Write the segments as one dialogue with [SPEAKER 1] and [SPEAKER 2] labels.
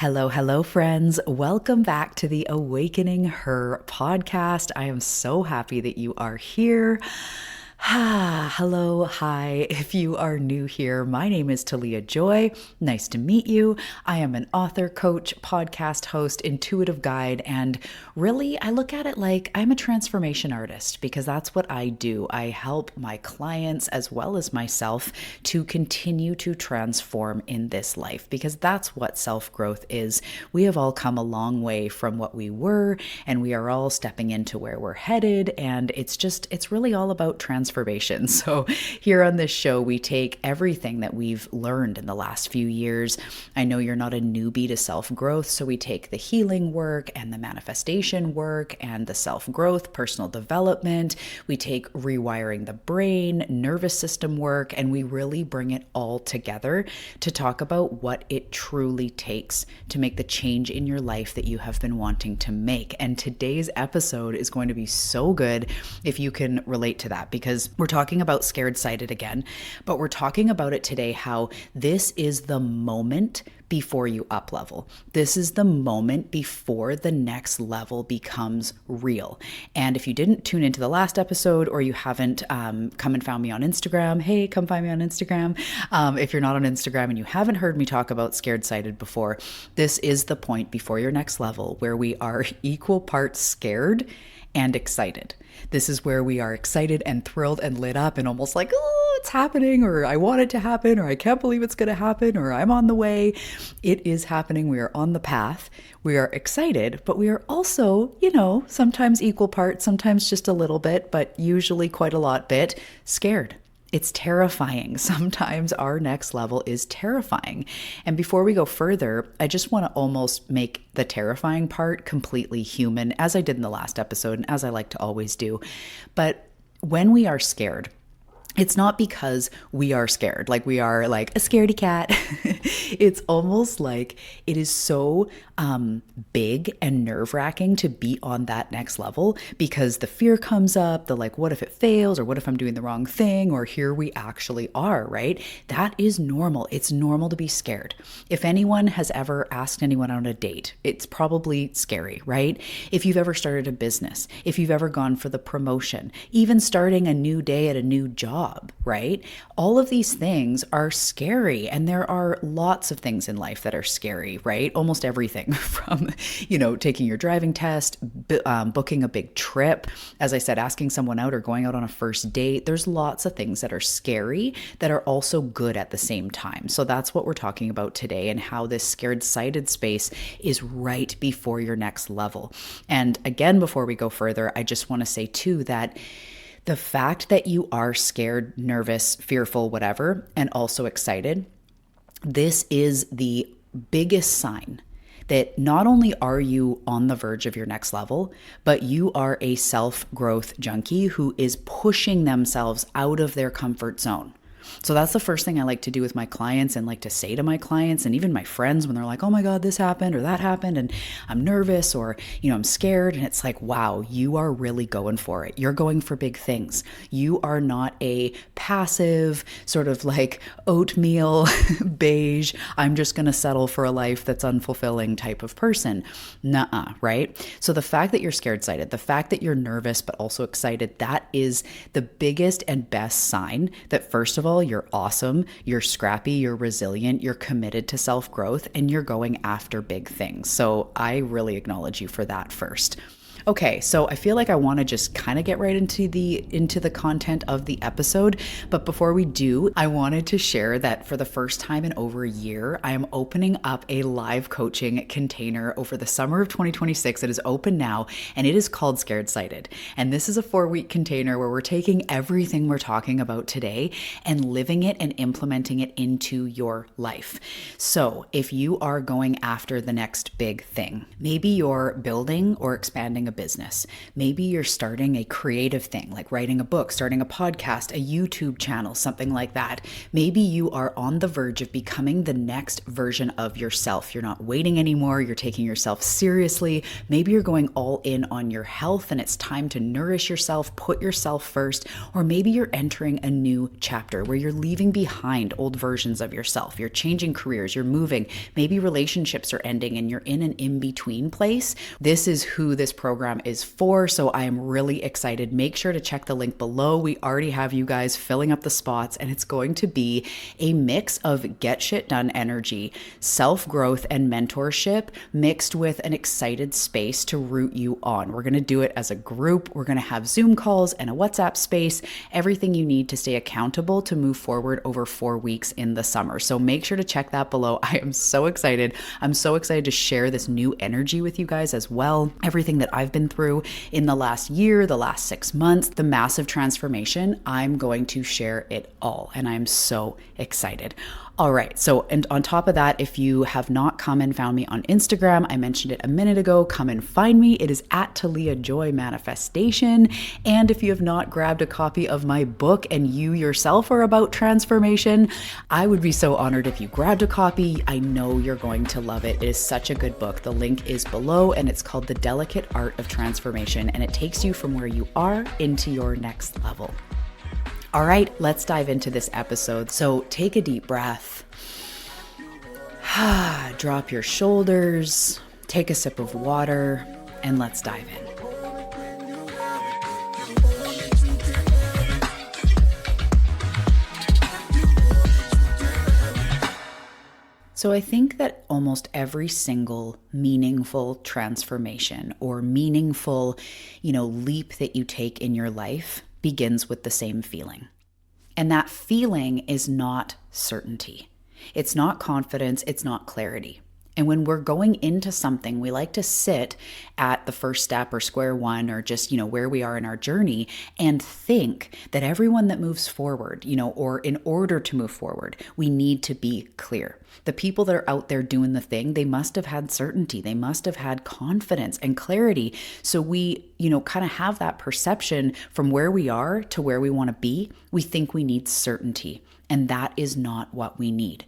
[SPEAKER 1] Hello, hello, friends. Welcome back to the Awakening Her podcast. I am so happy that you are here. Hello, hi. If you are new here, my name is Talia Joy. Nice to meet you. I am an author, coach, podcast host, intuitive guide, and really, I look at it like I'm a transformation artist because that's what I do. I help my clients as well as myself to continue to transform in this life because that's what self-growth is. We have all come a long way from what we were, and we are all stepping into where we're headed, and it's really all about transformation. So here on this show, we take everything that we've learned in the last few years. I know you're not a newbie to self-growth, so we take the healing work and the manifestation work and the self-growth, personal development. We take rewiring the brain, nervous system work, and we really bring it all together to talk about what it truly takes to make the change in your life that you have been wanting to make. And today's episode is going to be so good if you can relate to that, because we're talking about Scared-Cited again, but we're talking about it today, how this is the moment before you up level. This is the moment before the next level becomes real. And if you didn't tune into the last episode, or you haven't come and found me on Instagram, hey, come find me on Instagram. If you're not on Instagram and you haven't heard me talk about Scared-Cited before, this is the point before your next level where we are equal parts scared and excited. This is where we are excited and thrilled and lit up and almost like, oh, it's happening, or I want it to happen, or I can't believe it's going to happen, or I'm on the way. It is happening. We are on the path. We are excited, but we are also, sometimes equal parts, sometimes just a little bit, but usually quite a lot bit scared. It's terrifying. Sometimes our next level is terrifying. And before we go further, I just want to almost make the terrifying part completely human, as I did in the last episode and as I like to always do. But when we are scared, it's not because we are scared, like we are like a scaredy cat. It's almost like it is so big and nerve-wracking to be on that next level, because the fear comes up, the like, what if it fails, or what if I'm doing the wrong thing, or here we actually are, right? That is normal. It's normal to be scared. If anyone has ever asked anyone on a date, it's probably scary, right? If you've ever started a business, if you've ever gone for the promotion, even starting a new day at a new job, right? All of these things are scary, and there are lots of things in life that are scary, right? Almost everything from, taking your driving test, booking a big trip, as I said, asking someone out or going out on a first date. There's lots of things that are scary that are also good at the same time. So that's what we're talking about today, and how this Scared-Cited space is right before your next level. And again, before we go further, I just want to say too that the fact that you are scared, nervous, fearful, whatever, and also excited, this is the biggest sign that not only are you on the verge of your next level, but you are a self-growth junkie who is pushing themselves out of their comfort zone. So that's the first thing I like to do with my clients, and like to say to my clients and even my friends when they're like, oh my God, this happened or that happened and I'm nervous, or, I'm scared. And it's like, wow, you are really going for it. You're going for big things. You are not a passive sort of like oatmeal beige, I'm just going to settle for a life that's unfulfilling type of person. Nuh-uh, right? So the fact that you're Scared-Cited, the fact that you're nervous but also excited, that is the biggest and best sign that, first of all, you're awesome, you're scrappy, you're resilient, you're committed to self-growth, and you're going after big things. So I really acknowledge you for that first. Okay, so I feel like I want to just kind of get right into the content of the episode. But before we do, I wanted to share that for the first time in over a year, I am opening up a live coaching container over the summer of 2026. It is open now, and it is called Scared-Cited. And this is a 4-week container where we're taking everything we're talking about today and living it and implementing it into your life. So if you are going after the next big thing, maybe you're building or expanding a business. Maybe you're starting a creative thing, like writing a book, starting a podcast, a YouTube channel, something like that. Maybe you are on the verge of becoming the next version of yourself. You're not waiting anymore. You're taking yourself seriously. Maybe you're going all in on your health and it's time to nourish yourself, put yourself first. Or maybe you're entering a new chapter where you're leaving behind old versions of yourself. You're changing careers, you're moving. Maybe relationships are ending and you're in an in-between place. This is who this program is for. So I am really excited. Make sure to check the link below. We already have you guys filling up the spots, and it's going to be a mix of get shit done energy, self-growth and mentorship mixed with an excited space to root you on. We're going to do it as a group. We're going to have Zoom calls and a WhatsApp space, everything you need to stay accountable to move forward over 4 weeks in the summer. So make sure to check that below. I am so excited. I'm so excited to share this new energy with you guys as well. Everything that I've been through in the last year, the last 6 months, the massive transformation, I'm going to share it all. And I'm so excited. All right. So, and on top of that, if you have not come and found me on Instagram, I mentioned it a minute ago, come and find me. It is at Talia Joy Manifestation. And if you have not grabbed a copy of my book and you yourself are about transformation, I would be so honored if you grabbed a copy. I know you're going to love it. It is such a good book. The link is below and it's called The Delicate Art of Transformation. And it takes you from where you are into your next level. All right, let's dive into this episode. So take a deep breath. Drop your shoulders, take a sip of water, and let's dive in. So I think that almost every single meaningful transformation or meaningful, leap that you take in your life begins with the same feeling. And that feeling is not certainty. It's not confidence. It's not clarity. And when we're going into something, we like to sit at the first step or square one or just, where we are in our journey and think that everyone that moves forward, or in order to move forward, we need to be clear. The people that are out there doing the thing, they must have had certainty. They must have had confidence and clarity. So we, kind of have that perception from where we are to where we want to be. We think we need certainty. And that is not what we need.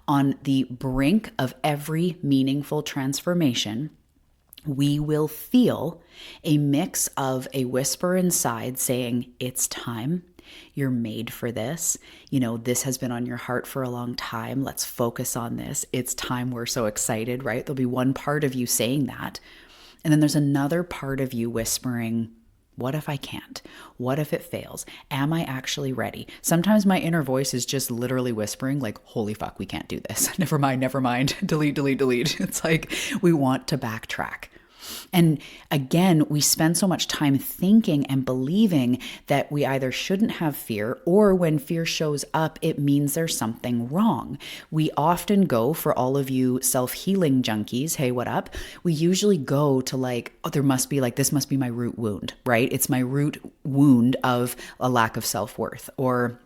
[SPEAKER 1] On the brink of every meaningful transformation, we will feel a mix of a whisper inside saying, it's time. You're made for this. This has been on your heart for a long time. Let's focus on this. It's time. We're so excited, right? There'll be one part of you saying that. And then there's another part of you whispering, what if I can't? What if it fails? Am I actually ready? Sometimes my inner voice is just literally whispering like, holy fuck, we can't do this. Never mind. Delete. It's like we want to backtrack. And again, we spend so much time thinking and believing that we either shouldn't have fear, or when fear shows up, it means there's something wrong. We often go, for all of you self-healing junkies, hey, what up? We usually go to this must be my root wound, right? It's my root wound of a lack of self-worth, or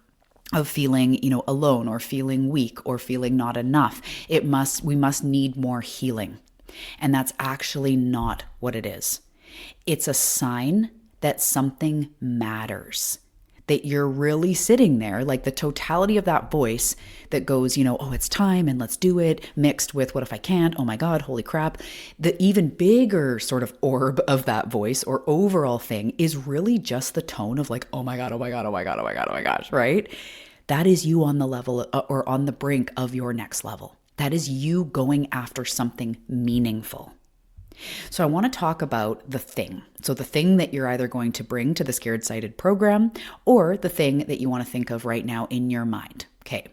[SPEAKER 1] of feeling, alone, or feeling weak, or feeling not enough. We must need more healing. And that's actually not what it is. It's a sign that something matters, that you're really sitting there, like the totality of that voice that goes, oh, it's time and let's do it, mixed with what if I can't? Oh my God, holy crap. The even bigger sort of orb of that voice or overall thing is really just the tone of like, oh my God, right? That is you on the level or on the brink of your next level. That is you going after something meaningful. So I want to talk about the thing. So the thing that you're either going to bring to the Scared-Cited program, or the thing that you want to think of right now in your mind. Okay.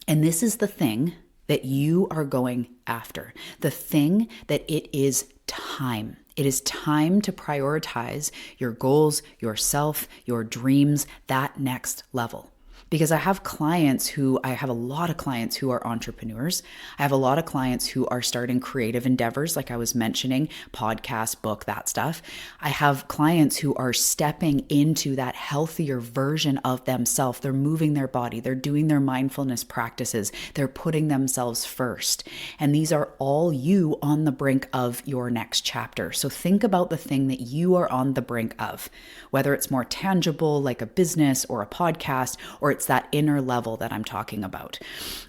[SPEAKER 1] And this is the thing that you are going after. The thing that it is time. It is time to prioritize your goals, yourself, your dreams, that next level. because I have a lot of clients who are entrepreneurs. I have a lot of clients who are starting creative endeavors, like I was mentioning, podcast, book, that stuff. I have clients who are stepping into that healthier version of themselves. They're moving their body, they're doing their mindfulness practices, they're putting themselves first. And these are all you on the brink of your next chapter. So think about the thing that you are on the brink of, whether it's more tangible, like a business or a podcast, or it's that inner level that I'm talking about.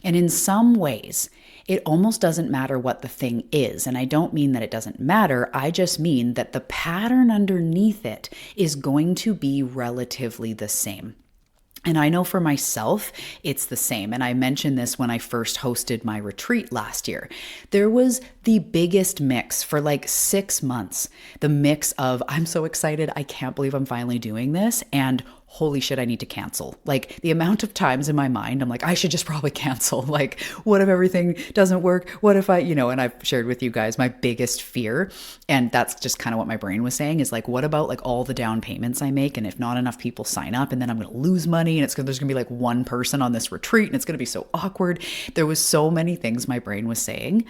[SPEAKER 1] And in some ways, it almost doesn't matter what the thing is. And I don't mean that it doesn't matter. I just mean that the pattern underneath it is going to be relatively the same. And I know for myself, it's the same. And I mentioned this when I first hosted my retreat last year. There was the biggest mix for like 6 months. The mix of, I'm so excited, I can't believe I'm finally doing this, and holy shit, I need to cancel. Like the amount of times in my mind, I'm like, I should just probably cancel. Like, what if everything doesn't work? What if and I've shared with you guys my biggest fear. And that's just kind of what my brain was saying is like, what about like all the down payments I make? And if not enough people sign up, and then I'm going to lose money, and there's going to be like one person on this retreat, and it's going to be so awkward. There was so many things my brain was saying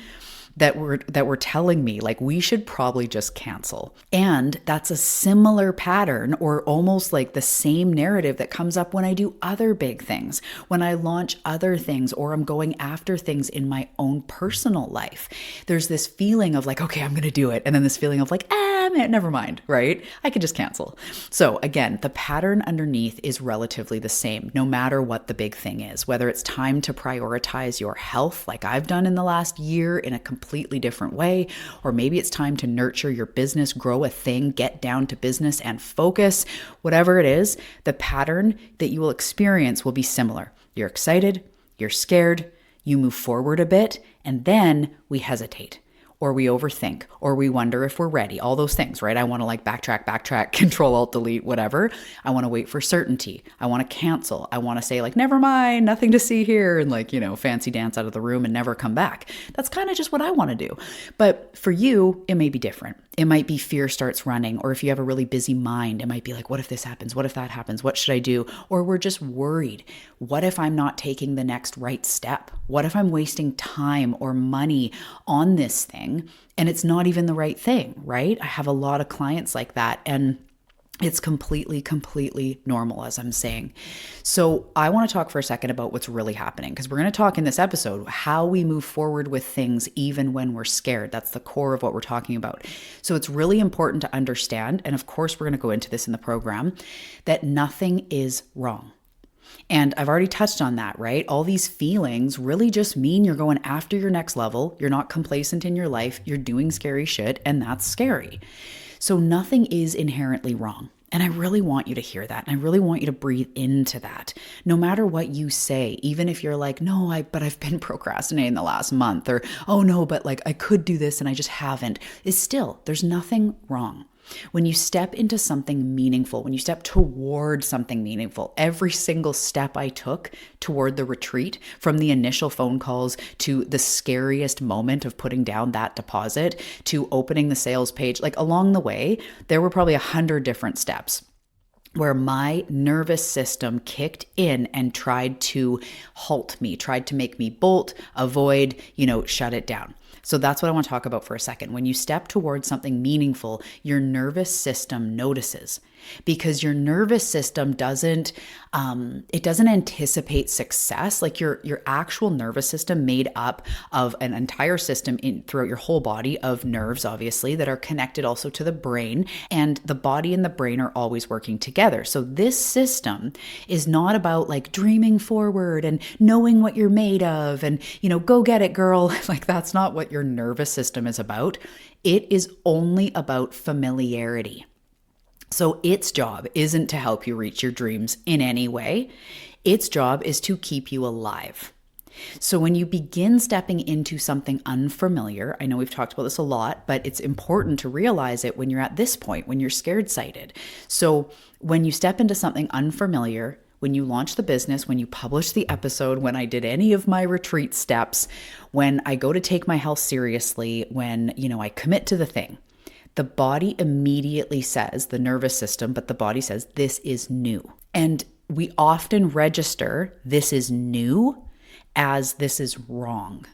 [SPEAKER 1] that were telling me like we should probably just cancel. And that's a similar pattern, or almost like the same narrative that comes up when I do other big things, when I launch other things, or I'm going after things in my own personal life. There's this feeling of like, okay, I'm going to do it. And then this feeling of like, man, never mind, right? I could just cancel. So again, the pattern underneath is relatively the same, no matter what the big thing is, whether it's time to prioritize your health, like I've done in the last year in a completely different way, or maybe it's time to nurture your business, grow a thing, get down to business and focus. Whatever it is, the pattern that you will experience will be similar. You're excited, you're scared, you move forward a bit, and then we hesitate, or we overthink, or we wonder if we're ready, all those things, right? I want to like backtrack, control, alt, delete, whatever. I want to wait for certainty. I want to cancel. I want to say like, never mind, nothing to see here, and like, fancy dance out of the room and never come back. That's kind of just what I want to do. But for you, it may be different. It might be fear starts running, or if you have a really busy mind, it might be like, what if this happens? What if that happens? What should I do? Or we're just worried. What if I'm not taking the next right step? What if I'm wasting time or money on this thing and it's not even the right thing, right? I have a lot of clients like that, and it's completely normal, as I'm saying. So I want to talk for a second about what's really happening, because we're going to talk in this episode how we move forward with things even when we're scared. That's the core of what we're talking about. So it's really important to understand, and of course we're going to go into this in the program, that nothing is wrong. And I've already touched on that, right? All these feelings really just mean you're going after your next level. You're not complacent in your life. You're doing scary shit, and that's scary. So nothing is inherently wrong. And I really want you to hear that. And I really want you to breathe into that. No matter what you say, even if you're like, no, but I've been procrastinating the last month, or, oh no, but like I could do this and I just haven't, is still, there's nothing wrong. When you step into something meaningful, when you step toward something meaningful, every single step I took toward the retreat, from the initial phone calls to the scariest moment of putting down that deposit to opening the sales page, like along the way, there were probably 100 different steps where my nervous system kicked in and tried to halt me, tried to make me bolt, avoid, shut it down. So that's what I want to talk about for a second. When you step towards something meaningful, your nervous system notices, because your nervous system doesn't anticipate success. Like your actual nervous system, made up of an entire system throughout your whole body of nerves, obviously, that are connected also to the brain, and the body and the brain are always working together. So this system is not about like dreaming forward and knowing what you're made of and, go get it, girl. Like that's not what your nervous system is about. It is only about familiarity. So its job isn't to help you reach your dreams in any way. Its job is to keep you alive. So when you begin stepping into something unfamiliar, I know we've talked about this a lot, but it's important to realize it when you're at this point, when you're scared-cited. So when you step into something unfamiliar, when you launch the business, when you publish the episode, when I did any of my retreat steps, when I go to take my health seriously, when, I commit to the thing, the body immediately says, the nervous system, but the body says, this is new. And we often register this is new as this is wrong.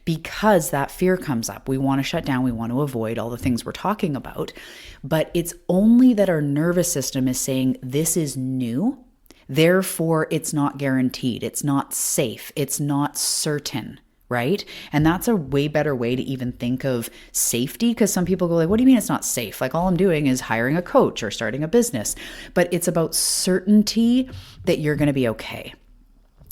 [SPEAKER 1] Because that fear comes up. We want to shut down. We want to avoid all the things we're talking about. But it's only that our nervous system is saying this is new. Therefore, it's not guaranteed. It's not safe. It's not certain, right? And that's a way better way to even think of safety, because some people go like, what do you mean it's not safe? Like all I'm doing is hiring a coach or starting a business. But it's about certainty that you're going to be okay.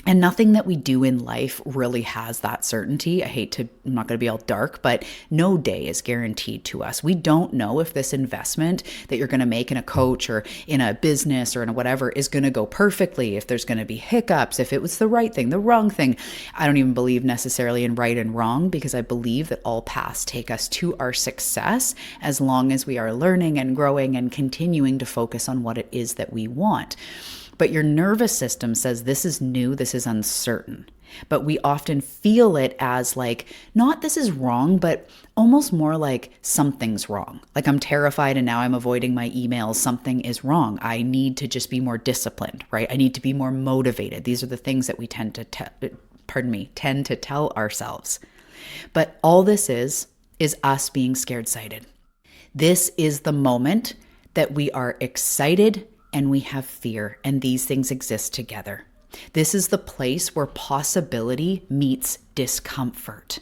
[SPEAKER 1] And nothing that we do in life really has that certainty. I'm not going to be all dark, but no day is guaranteed to us. We don't know if this investment that you're going to make in a coach or in a business or in a whatever is going to go perfectly, if there's going to be hiccups, if it was the right thing, the wrong thing. I don't even believe necessarily in right and wrong, because I believe that all paths take us to our success as long as we are learning and growing and continuing to focus on what it is that we want. But your nervous system says this is new, this is uncertain. But we often feel it as like, not this is wrong, but almost more like something's wrong. Like I'm terrified and now I'm avoiding my emails. Something is wrong. I need to just be more disciplined, right? I need to be more motivated. These are the things that we tend to tell ourselves. But all this is us being scared-cited. This is the moment that we are excited and we have fear, and these things exist together. This is the place where possibility meets discomfort.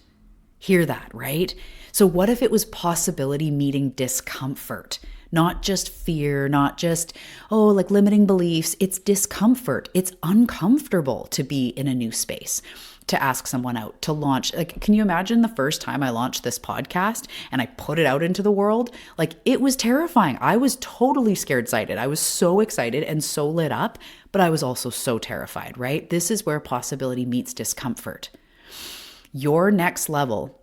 [SPEAKER 1] Hear that, right? So what if it was possibility meeting discomfort? Not just fear, not just, like limiting beliefs. It's discomfort. It's uncomfortable to be in a new space, to ask someone out, to launch. Like, can you imagine the first time I launched this podcast and I put it out into the world? Like, it was terrifying. I was totally scared-cited. I was so excited and so lit up, but I was also so terrified, right? This is where possibility meets discomfort. Your next level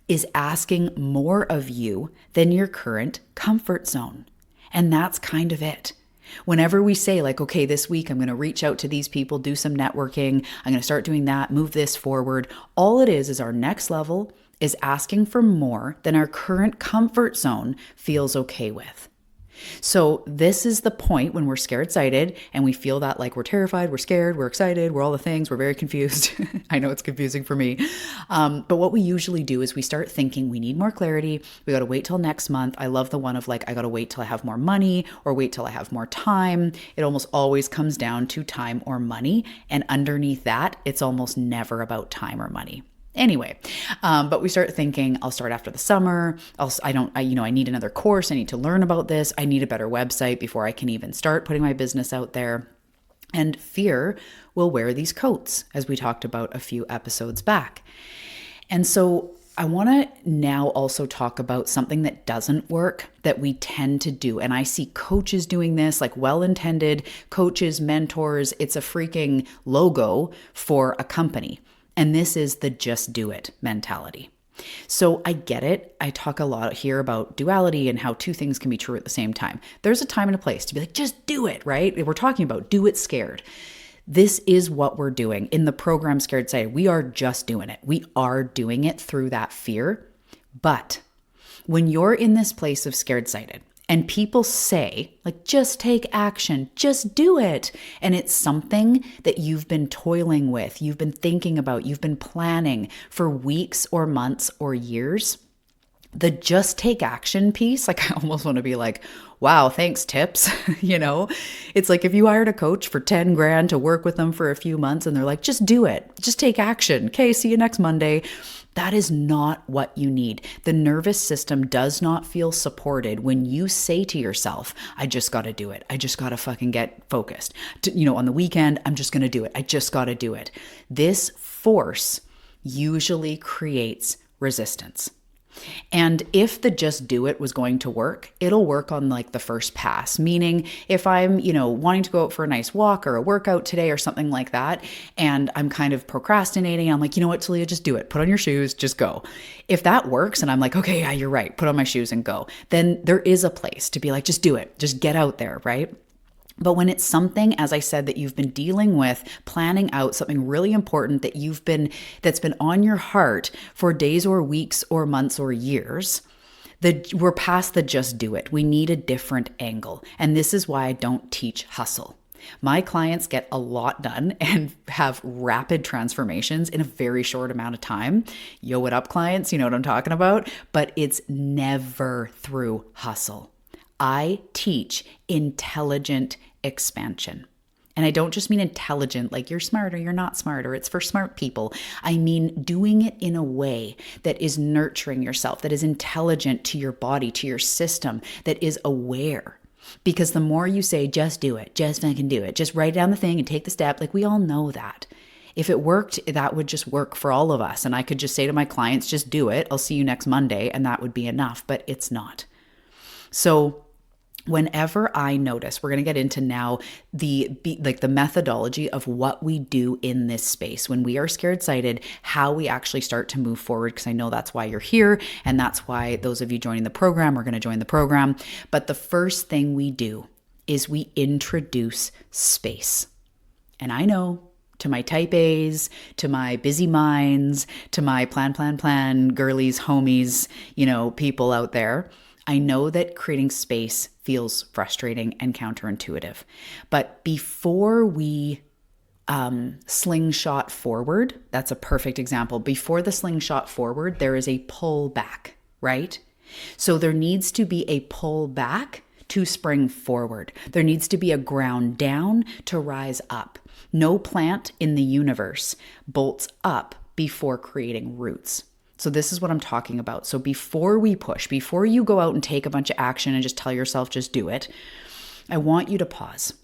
[SPEAKER 1] is asking more of you than your current comfort zone. And that's kind of it. Whenever we say like, okay, this week I'm going to reach out to these people, do some networking, I'm going to start doing that, move this forward. All it is our next level is asking for more than our current comfort zone feels okay with. So this is the point when we're scared-cited and we feel that like we're terrified, we're scared, we're excited, we're all the things, we're very confused. I know it's confusing for me. But what we usually do is we start thinking we need more clarity. We got to wait till next month. I love the one of like, I got to wait till I have more money or wait till I have more time. It almost always comes down to time or money. And underneath that, it's almost never about time or money. Anyway, but we start thinking, I'll start after the summer. I need another course. I need to learn about this. I need a better website before I can even start putting my business out there. And fear will wear these coats, as we talked about a few episodes back. And so I want to now also talk about something that doesn't work that we tend to do. And I see coaches doing this, like well-intended coaches, mentors. It's a freaking logo for a company. And this is the just do it mentality. So I get it. I talk a lot here about duality and how two things can be true at the same time. There's a time and a place to be like, just do it, right? We're talking about do it scared. This is what we're doing in the program Scared-Cited. We are just doing it. We are doing it through that fear. But when you're in this place of scared-cited, and people say, like, just take action, just do it. And it's something that you've been toiling with, you've been thinking about, you've been planning for weeks or months or years. The just take action piece, like I almost want to be like, wow, thanks tips. It's like if you hired a coach for 10 grand to work with them for a few months and they're like, just do it, just take action. Okay, see you next Monday. That is not what you need. The nervous system does not feel supported when you say to yourself, I just got to do it. I just got to fucking get focused. On the weekend, I'm just going to do it. I just got to do it. This force usually creates resistance. And if the just do it was going to work, it'll work on like the first pass. Meaning if I'm, wanting to go out for a nice walk or a workout today or something like that, and I'm kind of procrastinating, I'm like, you know what, Talia, just do it. Put on your shoes, just go. If that works and I'm like, okay, yeah, you're right, put on my shoes and go, then there is a place to be like, just do it. Just get out there, right? But when it's something, as I said, that you've been dealing with, planning out something really important that's been on your heart for days or weeks or months or years, we're past the just do it. We need a different angle. And this is why I don't teach hustle. My clients get a lot done and have rapid transformations in a very short amount of time. Yo, what up, clients? You know what I'm talking about? But it's never through hustle. I teach intelligent expansion. And I don't just mean intelligent, like you're smart or you're not smart, or it's for smart people. I mean doing it in a way that is nurturing yourself, that is intelligent to your body, to your system, that is aware. Because the more you say, just do it, just fucking do it, just write down the thing and take the step, like we all know that. If it worked, that would just work for all of us. And I could just say to my clients, just do it. I'll see you next Monday. And that would be enough, but it's not. So whenever I notice, we're going to get into now the methodology of what we do in this space when we are scared-cited, how we actually start to move forward, because I know that's why you're here, and that's why those of you joining the program are going to join the program. But the first thing we do is we introduce space. And I know, to my type A's, to my busy minds, to my plan, girlies, homies, people out there, I know that creating space feels frustrating and counterintuitive. But before we slingshot forward, that's a perfect example. Before the slingshot forward, there is a pull back, right? So there needs to be a pull back to spring forward. There needs to be a ground down to rise up. No plant in the universe bolts up before creating roots. So this is what I'm talking about. So before we push, before you go out and take a bunch of action and just tell yourself, just do it, I want you to pause.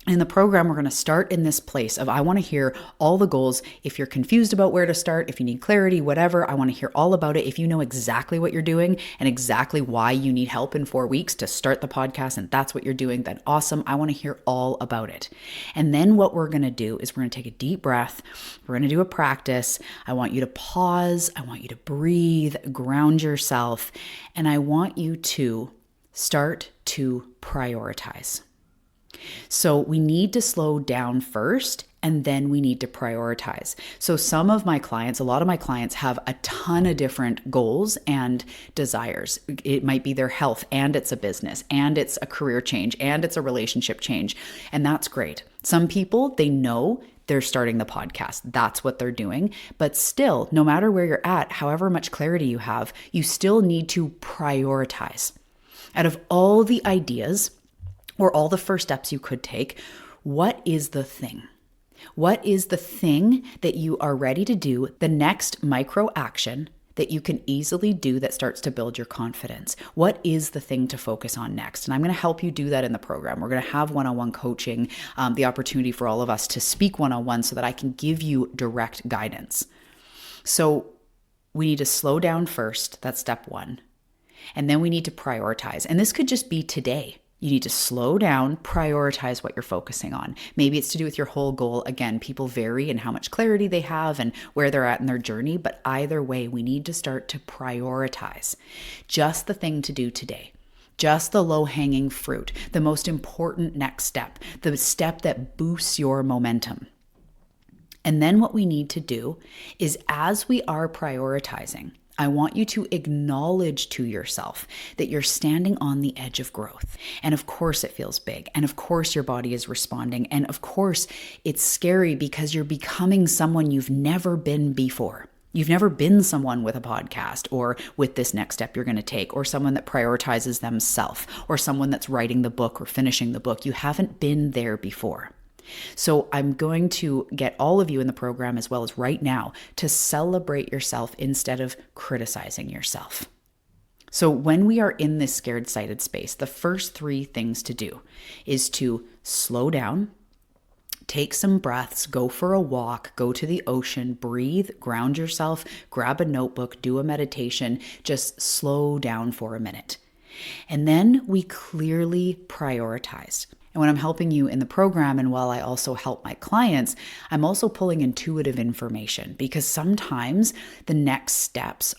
[SPEAKER 1] In the program, we're going to start in this place of, I want to hear all the goals. If you're confused about where to start, if you need clarity, whatever, I want to hear all about it. If you know exactly what you're doing and exactly why you need help in 4 weeks to start the podcast, and that's what you're doing, then awesome. I want to hear all about it. And then what we're going to do is we're going to take a deep breath. We're going to do a practice. I want you to pause. I want you to breathe, ground yourself. And I want you to start to prioritize. So we need to slow down first, and then we need to prioritize. So some of my clients, a lot of my clients have a ton of different goals and desires. It might be their health, and it's a business, and it's a career change, and it's a relationship change. And that's great. Some people, they know they're starting the podcast. That's what they're doing. But still, no matter where you're at, however much clarity you have, you still need to prioritize. Out of all the ideas, or all the first steps you could take, what is the thing? What is the thing that you are ready to do, the next micro action that you can easily do that starts to build your confidence? What is the thing to focus on next? And I'm going to help you do that in the program. We're going to have one-on-one coaching, the opportunity for all of us to speak one-on-one so that I can give you direct guidance. So we need to slow down first. That's step one. And then we need to prioritize. And this could just be today. You need to slow down, prioritize what you're focusing on. Maybe it's to do with your whole goal. Again, people vary in how much clarity they have and where they're at in their journey. But either way, we need to start to prioritize just the thing to do today, just the low-hanging fruit, the most important next step, the step that boosts your momentum. And then what we need to do is, as we are prioritizing, I want you to acknowledge to yourself that you're standing on the edge of growth. And of course it feels big. And of course your body is responding. And of course it's scary because you're becoming someone you've never been before. You've never been someone with a podcast or with this next step you're going to take, or someone that prioritizes themselves, or someone that's writing the book or finishing the book. You haven't been there before. So I'm going to get all of you in the program, as well as right now, to celebrate yourself instead of criticizing yourself. So when we are in this scared-cited space, the first 3 things to do is to slow down, take some breaths, go for a walk, go to the ocean, breathe, ground yourself, grab a notebook, do a meditation, just slow down for a minute. And then we clearly prioritize. And when I'm helping you in the program, and while I also help my clients, I'm also pulling intuitive information, because sometimes the next steps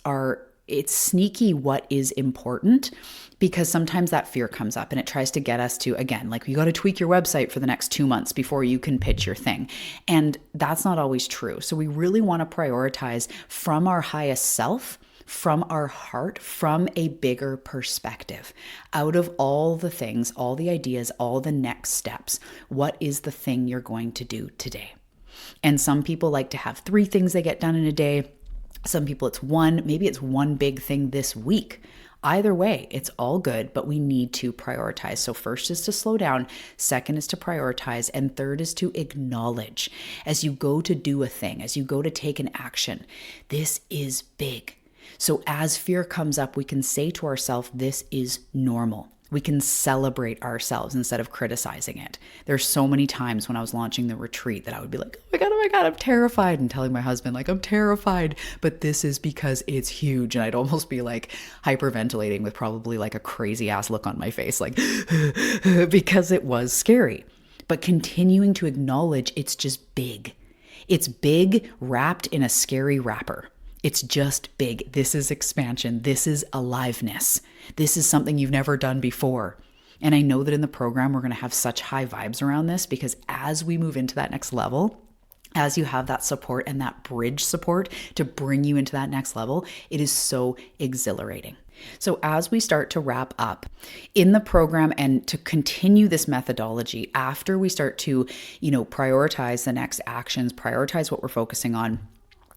[SPEAKER 1] it's sneaky what is important, because sometimes that fear comes up and it tries to get us to, again, like, you got to tweak your website for the next 2 months before you can pitch your thing. And that's not always true. So we really want to prioritize from our highest self from our heart, from a bigger perspective. Out of all the things, all the ideas, all the next steps, what is the thing you're going to do today? And some people like to have 3 things they get done in a day. Some people it's one, maybe it's one big thing this week. Either way, it's all good, but we need to prioritize. So first is to slow down, second is to prioritize, and third is to acknowledge as you go to do a thing, as you go to take an action. This is big. So as fear comes up, we can say to ourselves, this is normal. We can celebrate ourselves instead of criticizing it. There's so many times when I was launching the retreat that I would be like, oh my God, I'm terrified. And telling my husband, like, I'm terrified, but this is because it's huge. And I'd almost be like hyperventilating with probably like a crazy ass look on my face, like, because it was scary. But continuing to acknowledge it's just big. It's big wrapped in a scary wrapper. It's just big. This is expansion. This is aliveness. This is something you've never done before. And I know that in the program, we're going to have such high vibes around this because as we move into that next level, as you have that support and that bridge support to bring you into that next level, it is so exhilarating. So as we start to wrap up in the program and to continue this methodology, after we start to, prioritize the next actions, prioritize what we're focusing on,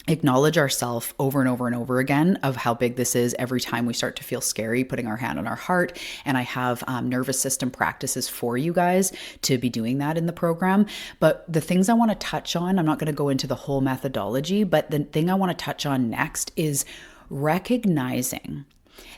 [SPEAKER 1] acknowledge ourselves over and over and over again of how big this is every time we start to feel scary, putting our hand on our heart. And I have nervous system practices for you guys to be doing that in the program. But the things I want to touch on, I'm not going to go into the whole methodology, but the thing I want to touch on next is recognizing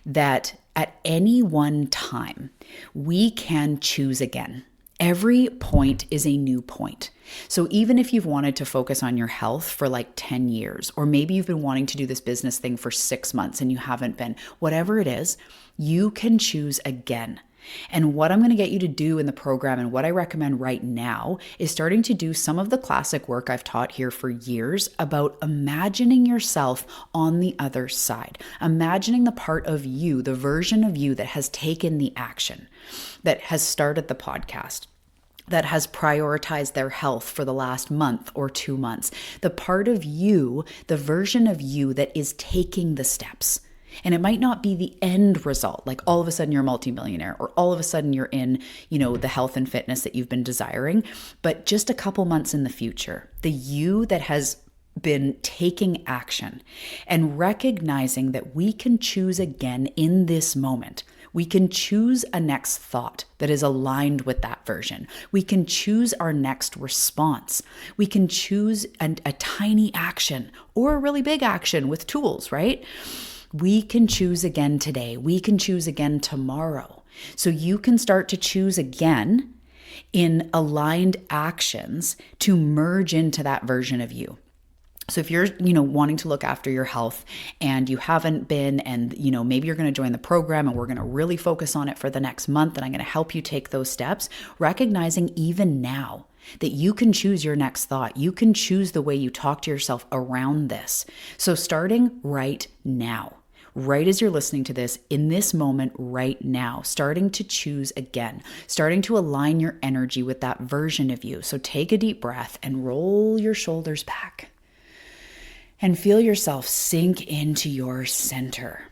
[SPEAKER 1] that at any one time, we can choose again. Every point is a new point. So even if you've wanted to focus on your health for like 10 years, or maybe you've been wanting to do this business thing for 6 months and you haven't been, whatever it is, you can choose again. And what I'm going to get you to do in the program and what I recommend right now is starting to do some of the classic work I've taught here for years about imagining yourself on the other side, imagining the part of you, the version of you that has taken the action, that has started the podcast, that has prioritized their health for the last month or 2 months, the part of you, the version of you that is taking the steps. And it might not be the end result, like all of a sudden you're a multimillionaire or all of a sudden you're in, the health and fitness that you've been desiring, but just a couple months in the future, the you that has been taking action and recognizing that we can choose again in this moment. We can choose a next thought that is aligned with that version. We can choose our next response. We can choose a tiny action or a really big action with tools, right? We can choose again today. We can choose again tomorrow. So you can start to choose again in aligned actions to merge into that version of you. So if you're, wanting to look after your health and you haven't been, and, maybe you're going to join the program and we're going to really focus on it for the next month and I'm going to help you take those steps, recognizing even now that you can choose your next thought. You can choose the way you talk to yourself around this. So starting right now, right as you're listening to this, in this moment right now, starting to choose again, starting to align your energy with that version of you. So take a deep breath and roll your shoulders back and feel yourself sink into your center.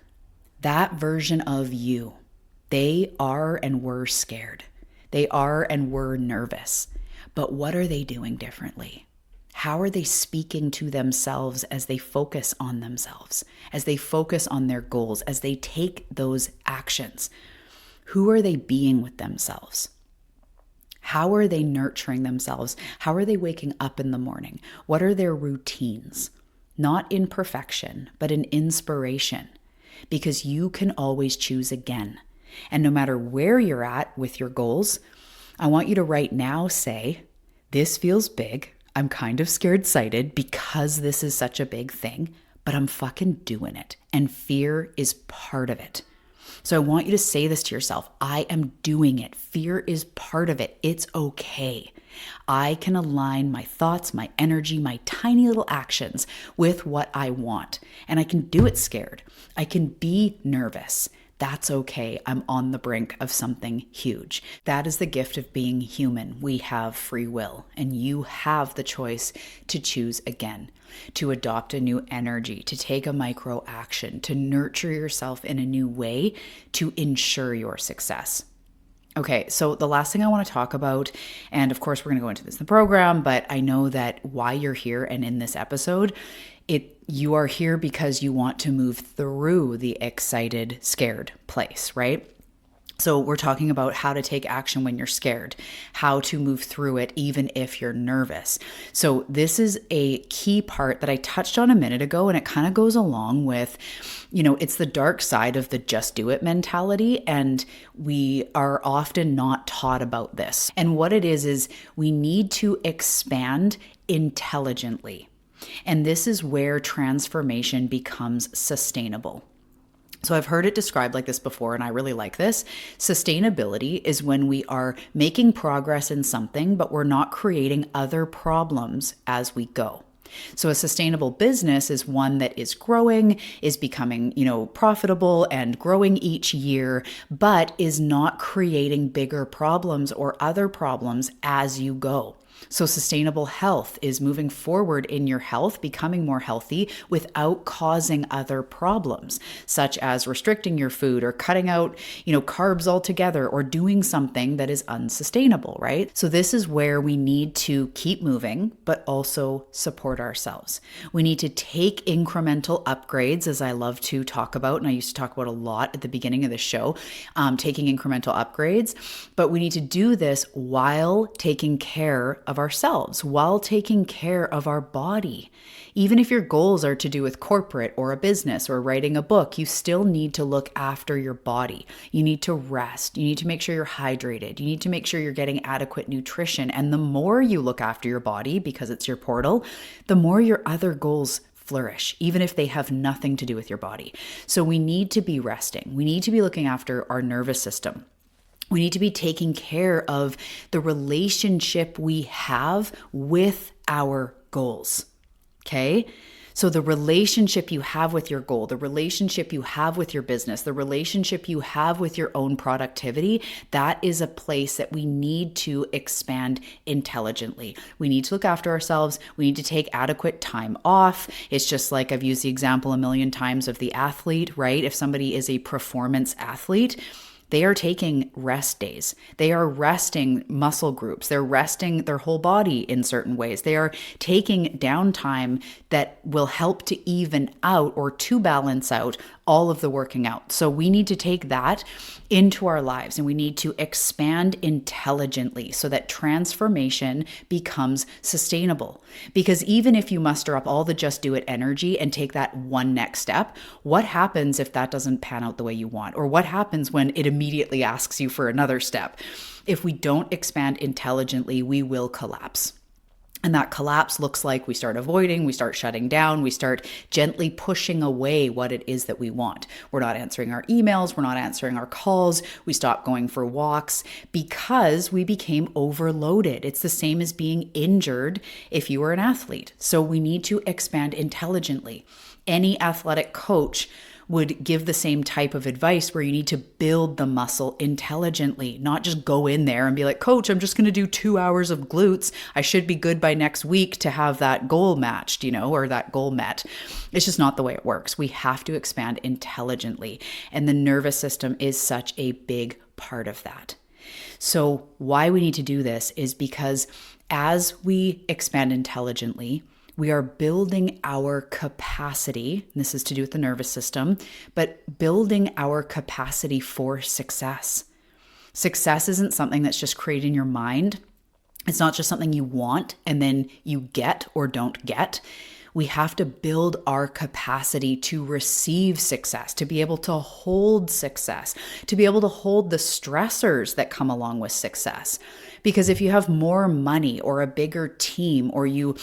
[SPEAKER 1] That version of you, they are and were scared. They are and were nervous. But what are they doing differently? How are they speaking to themselves as they focus on themselves, as they focus on their goals, as they take those actions? Who are they being with themselves? How are they nurturing themselves? How are they waking up in the morning? What are their routines? Not in perfection, but in inspiration, because you can always choose again. And no matter where you're at with your goals, I want you to right now say, this feels big. I'm kind of scared-cited because this is such a big thing, but I'm fucking doing it. And fear is part of it. So I want you to say this to yourself. I am doing it. Fear is part of it. It's okay. I can align my thoughts, my energy, my tiny little actions with what I want. And I can do it scared. I can be nervous. That's okay. I'm on the brink of something huge. That is the gift of being human. We have free will, and you have the choice to choose again, to adopt a new energy, to take a micro action, to nurture yourself in a new way to ensure your success. Okay, so the last thing I want to talk about, and of course we're going to go into this in the program, but I know that why you're here and in this episode, you are here because you want to move through the excited, scared place, right? So we're talking about how to take action when you're scared, how to move through it even if you're nervous. So this is a key part that I touched on a minute ago, and it kind of goes along with, it's the dark side of the just do it mentality, and we are often not taught about this. And what it is we need to expand intelligently. And this is where transformation becomes sustainable. So I've heard it described like this before, and I really like this. Sustainability is when we are making progress in something, but we're not creating other problems as we go. So a sustainable business is one that is growing, is becoming, profitable and growing each year, but is not creating bigger problems or other problems as you go. So sustainable health is moving forward in your health, becoming more healthy without causing other problems, such as restricting your food or cutting out, carbs altogether or doing something that is unsustainable, right? So this is where we need to keep moving, but also support ourselves. We need to take incremental upgrades, as I love to talk about, and I used to talk about a lot at the beginning of the show, taking incremental upgrades, but we need to do this while taking care of ourselves, while taking care of our body. Even if your goals are to do with corporate or a business or writing a book, you still need to look after your body. You need to rest. You need to make sure you're hydrated. You need to make sure you're getting adequate nutrition. And the more you look after your body, because it's your portal, the more your other goals flourish, even if they have nothing to do with your body. So we need to be resting. We need to be looking after our nervous system. We need to be taking care of the relationship we have with our goals, okay? So the relationship you have with your goal, the relationship you have with your business, the relationship you have with your own productivity, that is a place that we need to expand intelligently. We need to look after ourselves. We need to take adequate time off. It's just like I've used the example a million times of the athlete, right? If somebody is a performance athlete, they are taking rest days. They are resting muscle groups. They're resting their whole body in certain ways. They are taking downtime that will help to even out or to balance out all of the working out. So we need to take that into our lives, and we need to expand intelligently so that transformation becomes sustainable. Because even if you muster up all the just do it energy and take that one next step, what happens if that doesn't pan out the way you want? Or what happens when it immediately asks you for another step? If we don't expand intelligently, we will collapse. And that collapse looks like we start avoiding, we start shutting down, we start gently pushing away what it is that we want. We're not answering our emails, we're not answering our calls, we stop going for walks because we became overloaded. It's the same as being injured if you were an athlete. So we need to expand intelligently. Any athletic coach would give the same type of advice where you need to build the muscle intelligently, not just go in there and be like, Coach, I'm just going to do 2 hours of glutes. I should be good by next week to have that goal matched, or that goal met. It's just not the way it works. We have to expand intelligently. And the nervous system is such a big part of that. So why we need to do this is because as we expand intelligently, we are building our capacity, and this is to do with the nervous system, but building our capacity for success. Success isn't something that's just created in your mind. It's not just something you want and then you get or don't get. We have to build our capacity to receive success, to be able to hold success, to be able to hold the stressors that come along with success. Because if you have more money or a bigger team, or you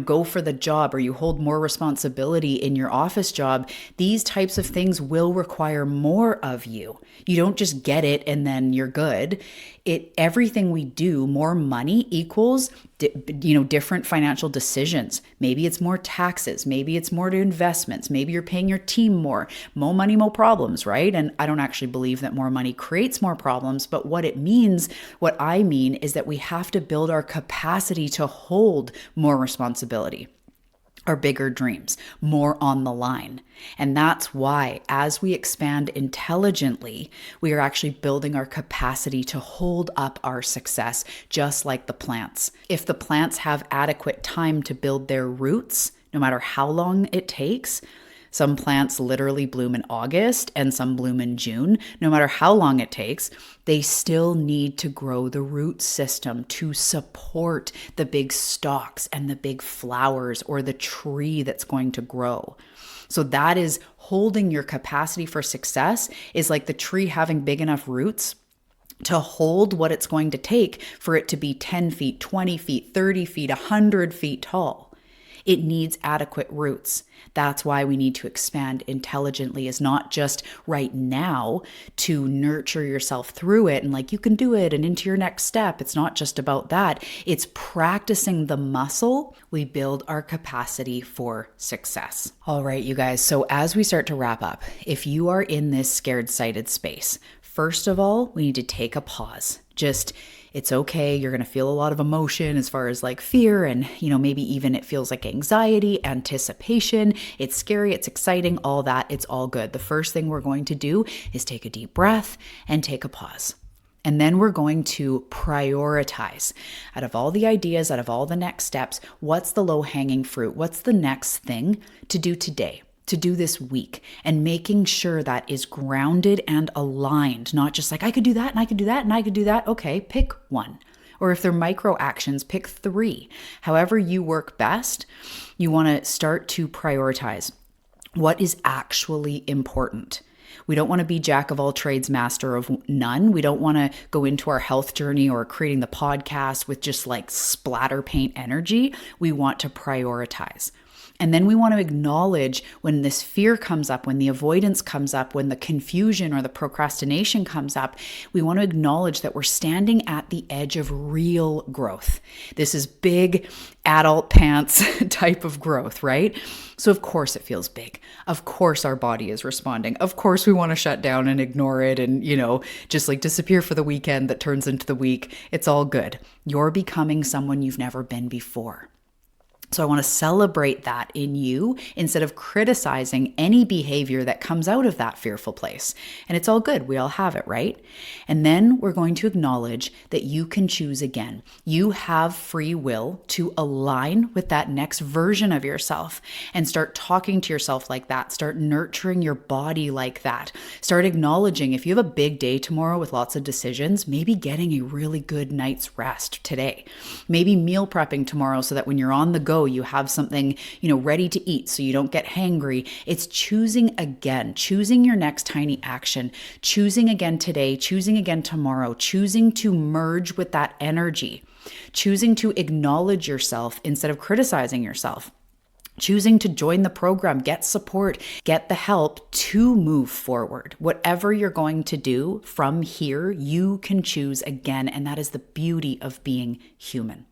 [SPEAKER 1] go for the job, or you hold more responsibility in your office job, these types of things will require more of you. You don't just get it and then you're good. Everything we do, more money equals different financial decisions. Maybe it's more taxes, maybe it's more to investments, maybe you're paying your team more. More money, more problems, right? And I don't actually believe that more money creates more problems, but what I mean is that we have to build our capacity to hold more responsibility, our bigger dreams, more on the line. And that's why, as we expand intelligently, we are actually building our capacity to hold up our success, just like the plants. If the plants have adequate time to build their roots, no matter how long it takes, some plants literally bloom in August and some bloom in June. No matter how long it takes, they still need to grow the root system to support the big stalks and the big flowers or the tree that's going to grow. So that is holding your capacity for success, is like the tree having big enough roots to hold what it's going to take for it to be 10 feet, 20 feet, 30 feet, 100 feet tall. It needs adequate roots. That's why we need to expand intelligently, is not just right now to nurture yourself through it and like you can do it and into your next step. It's not just about that. It's practicing the muscle. We build our capacity for success. All right, you guys. So as we start to wrap up, if you are in this scared-cited space, first of all, we need to take a pause. It's okay. You're going to feel a lot of emotion as far as like fear and, maybe even it feels like anxiety, anticipation. It's scary. It's exciting, all that. It's all good. The first thing we're going to do is take a deep breath and take a pause. And then we're going to prioritize. Out of all the ideas, out of all the next steps, what's the low-hanging fruit? What's the next thing to do today, to do this week, and making sure that is grounded and aligned, not just like I could do that and I could do that and I could do that. Okay, pick one. Or if they're micro actions, pick 3. However you work best, you want to start to prioritize what is actually important. We don't want to be jack of all trades, master of none. We don't want to go into our health journey or creating the podcast with just like splatter paint energy. We want to prioritize. And then we want to acknowledge when this fear comes up, when the avoidance comes up, when the confusion or the procrastination comes up, we want to acknowledge that we're standing at the edge of real growth. This is big adult pants type of growth, right? So of course it feels big. Of course our body is responding. Of course we want to shut down and ignore it and, just like disappear for the weekend that turns into the week. It's all good. You're becoming someone you've never been before. So I want to celebrate that in you instead of criticizing any behavior that comes out of that fearful place. And it's all good. We all have it, right? And then we're going to acknowledge that you can choose again. You have free will to align with that next version of yourself and start talking to yourself like that. Start nurturing your body like that. Start acknowledging if you have a big day tomorrow with lots of decisions, maybe getting a really good night's rest today. Maybe meal prepping tomorrow so that when you're on the go, you have something, ready to eat so you don't get hangry. It's choosing again, choosing your next tiny action, choosing again today, choosing again tomorrow, choosing to merge with that energy, choosing to acknowledge yourself instead of criticizing yourself. Choosing to join the program, get support, get the help to move forward. Whatever you're going to do from here, you can choose again. And that is the beauty of being human.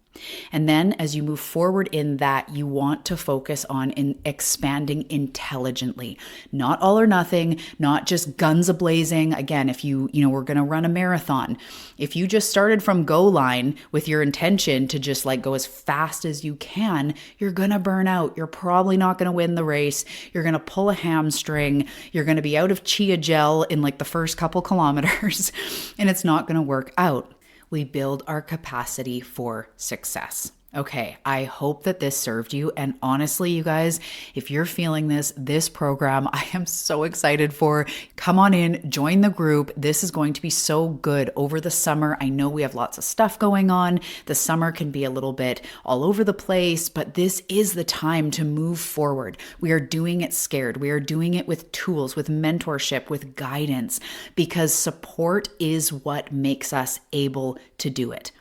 [SPEAKER 1] And then as you move forward in that, you want to focus on expanding intelligently, not all or nothing, not just guns a-blazing. Again, if you were going to run a marathon, if you just started from goal line with your intention to just like go as fast as you can, you're going to burn out. You're probably not going to win the race. You're going to pull a hamstring. You're going to be out of chia gel in like the first couple kilometers and it's not going to work out. We build our capacity for success. Okay, I hope that this served you. And honestly, you guys, if you're feeling this program, I am so excited for. Come on in, join the group. This is going to be so good over the summer. I know we have lots of stuff going on. The summer can be a little bit all over the place, but this is the time to move forward. We are doing it scared. We are doing it with tools, with mentorship, with guidance, because support is what makes us able to do it.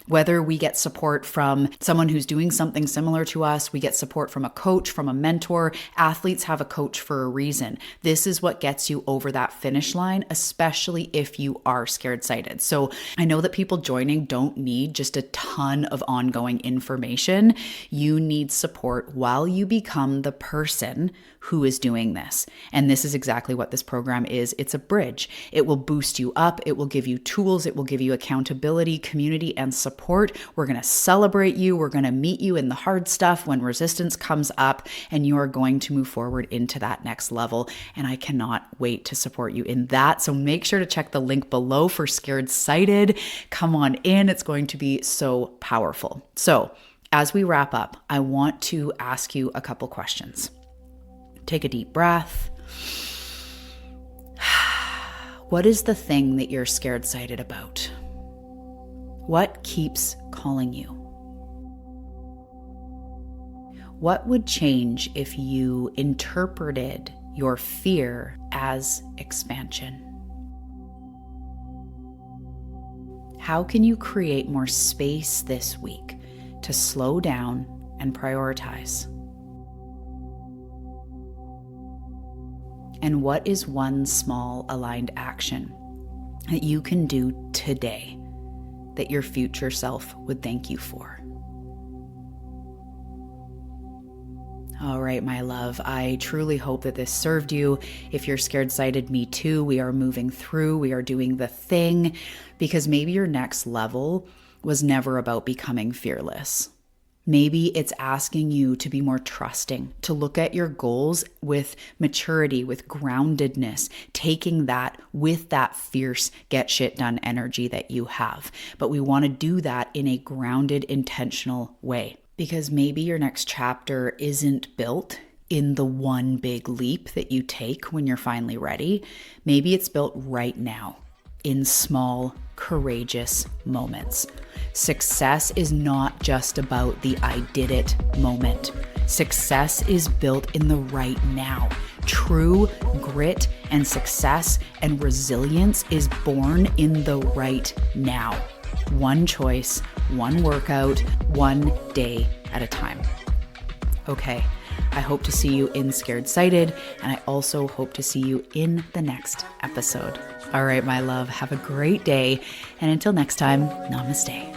[SPEAKER 1] Whether we get support from someone who's doing something similar to us, we get support from a coach, from a mentor. Athletes have a coach for a reason. This is what gets you over that finish line, especially if you are scared-cited. So I know that people joining don't need just a ton of ongoing information. You need support while you become the person who is doing this. And this is exactly what this program is. It's a bridge. It will boost you up. It will give you tools. It will give you accountability, community, and support. We're going to celebrate you. We're going to meet you in the hard stuff when resistance comes up, and you are going to move forward into that next level. And I cannot wait to support you in that. So make sure to check the link below for Scared-Cited. Come on in. It's going to be so powerful. So as we wrap up, I want to ask you a couple questions. Take a deep breath. What is the thing that you're scared-cited about? What keeps calling you? What would change if you interpreted your fear as expansion? How can you create more space this week to slow down and prioritize? And what is one small aligned action that you can do today that your future self would thank you for? All right, my love, I truly hope that this served you. If you're scared-cited, me too. We are moving through, we are doing the thing, because maybe your next level was never about becoming fearless. Maybe it's asking you to be more trusting, to look at your goals with maturity, with groundedness, taking that with that fierce get shit done energy that you have. But we want to do that in a grounded, intentional way, because maybe your next chapter isn't built in the one big leap that you take when you're finally ready. Maybe it's built right now in small, courageous moments. Success is not just about the I did it moment. Success is built in the right now. True grit and success and resilience is born in the right now. One choice, one workout, one day at a time. Okay, I hope to see you in Scared-Cited, and I also hope to see you in the next episode. All right, my love, have a great day, and until next time, namaste.